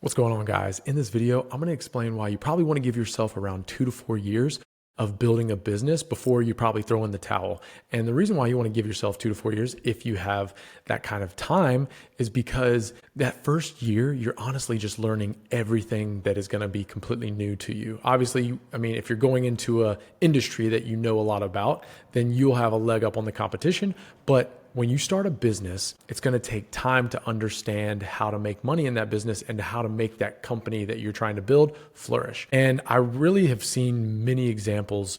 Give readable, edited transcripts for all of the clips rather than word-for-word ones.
What's going on, guys? In this video, I'm going to explain why you probably want to give yourself around 2 to 4 years of building a business before you probably throw in the towel. And the reason why you want to give yourself 2 to 4 years, if you have that kind of time, is because that first year, you're honestly just learning everything that is going to be completely new to you. Obviously, if you're going into a industry that you know a lot about, then you'll have a leg up on the competition. But when you start a business, it's going to take time to understand how to make money in that business and how to make that company that you're trying to build flourish. And I really have seen many examples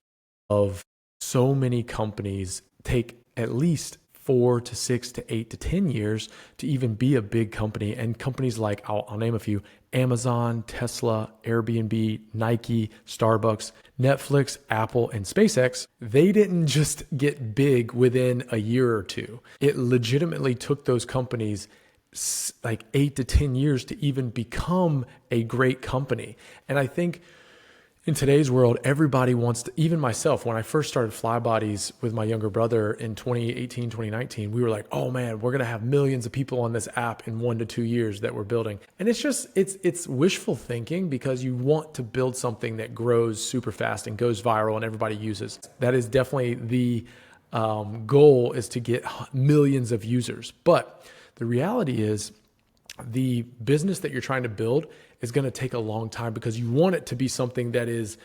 of so many companies take at least 4 to 6 to 8 to 10 years to even be a big company. And companies like, I'll name a few: Amazon, Tesla, Airbnb, Nike, Starbucks, Netflix, Apple, and SpaceX, they didn't just get big within a year or two. It legitimately took those companies like 8 to 10 years to even become a great company. And I think in today's world, everybody wants to, even myself, when I first started Flybodies with my younger brother in 2018, 2019, we were like, oh man, we're going to have millions of people on this app in 1 to 2 years that we're building. And it's wishful thinking, because you want to build something that grows super fast and goes viral and everybody uses. That is definitely the goal, is to get millions of users. But the reality is, the business that you're trying to build is going to take a long time, because you want it to be something that is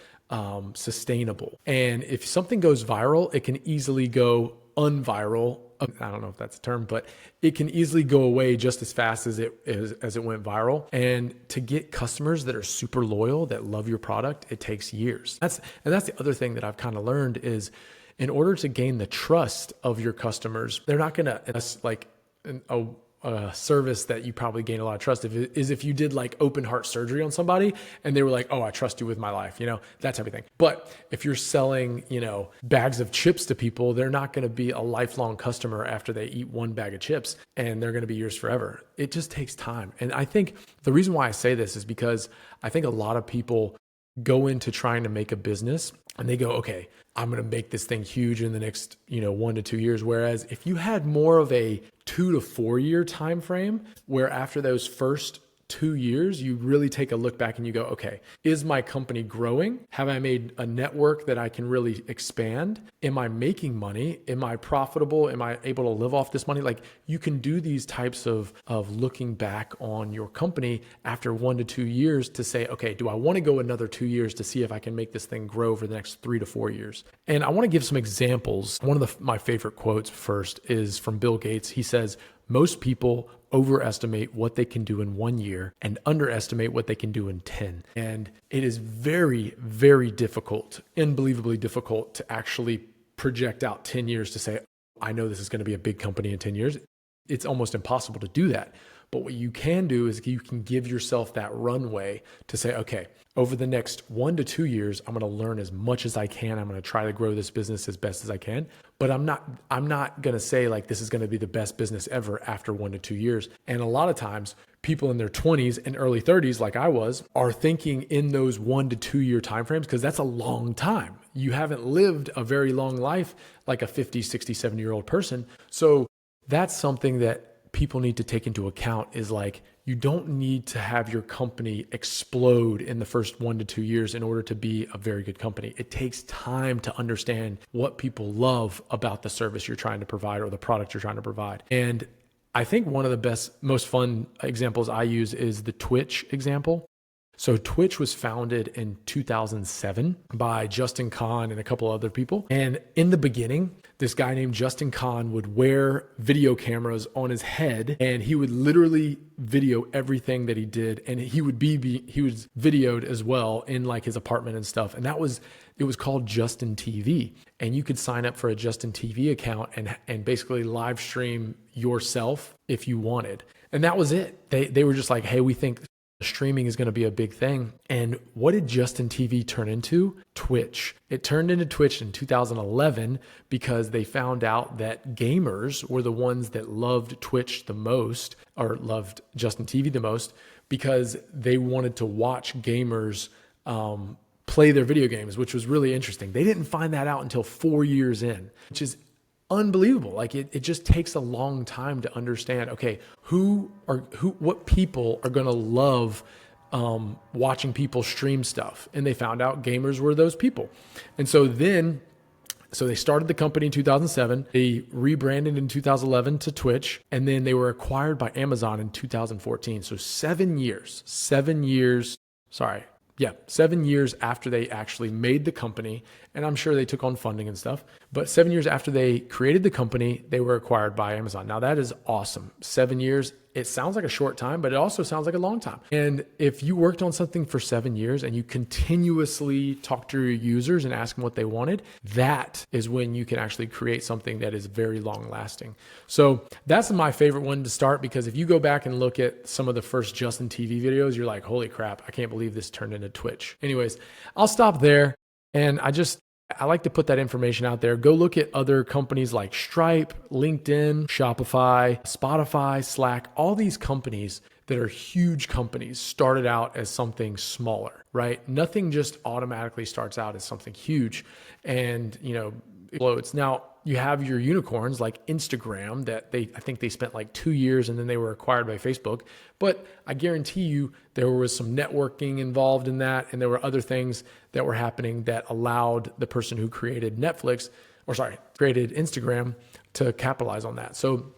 sustainable. And if something goes viral, it can easily go unviral. I don't know if that's a term, but it can easily go away just as fast as it went viral. And to get customers that are super loyal, that love your product, it takes years. That's the other thing that I've kind of learned is, in order to gain the trust of your customers, they're not going to, like a service that you probably gain a lot of trust if you did like open heart surgery on somebody and they were like, oh, I trust you with my life, that type of thing. But if you're selling, bags of chips to people, they're not going to be a lifelong customer after they eat one bag of chips, and they're going to be yours forever. It just takes time. And I think the reason why I say this is because I think a lot of people go into trying to make a business and they go, okay, I'm going to make this thing huge in the next, 1 to 2 years. Whereas if you had more of a 2 to 4 year time frame, where after those first 2 years, you really take a look back and you go, okay, is my company growing? Have I made a network that I can really expand? Am I making money? Am I profitable? Am I able to live off this money? Like, you can do these types of looking back on your company after 1 to 2 years to say, okay, do I want to go another 2 years to see if I can make this thing grow for the next 3 to 4 years? And I want to give some examples. One of my favorite quotes first is from Bill Gates. He says, most people overestimate what they can do in 1 year and underestimate what they can do in 10. And it is very, very difficult, unbelievably difficult, to actually project out 10 years to say, I know this is going to be a big company in 10 years. It's almost impossible to do that. But what you can do is you can give yourself that runway to say, okay, over the next 1 to 2 years, I'm going to learn as much as I can. I'm going to try to grow this business as best as I can. But I'm not going to say like this is going to be the best business ever after 1 to 2 years. And a lot of times, people in their 20s and early 30s, like I was, are thinking in those 1 to 2 year timeframes, because that's a long time. You haven't lived a very long life like a 50, 60, 70-year-old person. So that's something that people need to take into account, is like, you don't need to have your company explode in the first 1 to 2 years in order to be a very good company. It takes time to understand what people love about the service you're trying to provide or the product you're trying to provide. And I think one of the best, most fun examples I use is the Twitch example. So Twitch was founded in 2007 by Justin Kan and a couple other people. And in the beginning, this guy named Justin Kan would wear video cameras on his head, and he would literally video everything that he did. And he was videoed as well in like his apartment and stuff. And it was called Justin TV. And you could sign up for a Justin TV account and basically live stream yourself if you wanted. And that was it. They were just like, hey, we think streaming is going to be a big thing. And what did Justin TV turn into? Twitch. It turned into Twitch in 2011 because they found out that gamers were the ones that loved Twitch the most, or loved Justin TV the most, because they wanted to watch gamers play their video games, which was really interesting. They didn't find that out until 4 years in, which is unbelievable. Like it just takes a long time to understand, okay, what people are going to love watching people stream stuff. And they found out gamers were those people. And so they started the company in 2007. They rebranded in 2011 to Twitch, and then they were acquired by Amazon in 2014. So 7 years after they actually made the company, and I'm sure they took on funding and stuff, but 7 years after they created the company, they were acquired by Amazon. Now that is awesome. 7 years, it sounds like a short time, but it also sounds like a long time. And if you worked on something for 7 years and you continuously talk to your users and ask them what they wanted, that is when you can actually create something that is very long lasting. So that's my favorite one to start, because if you go back and look at some of the first Justin TV videos, you're like, holy crap, I can't believe this turned into Twitch. Anyways, I'll stop there. And I like to put that information out there. Go look at other companies like Stripe, LinkedIn, Shopify, Spotify, Slack, all these companies that are huge companies started out as something smaller, right? Nothing just automatically starts out as something huge and, explodes. Now, you have your unicorns like Instagram that I think they spent like 2 years and then they were acquired by Facebook. But I guarantee you there was some networking involved in that. And there were other things that were happening that allowed the person who created created Instagram to capitalize on that. So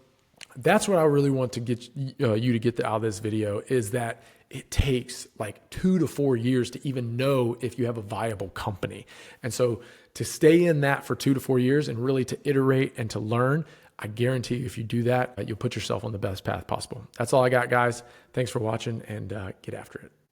that's what I really want to get you to get out of this video, is that it takes like 2 to 4 years to even know if you have a viable company. And so to stay in that for 2 to 4 years and really to iterate and to learn, I guarantee you if you do that, you'll put yourself on the best path possible. That's all I got, guys. Thanks for watching, and get after it.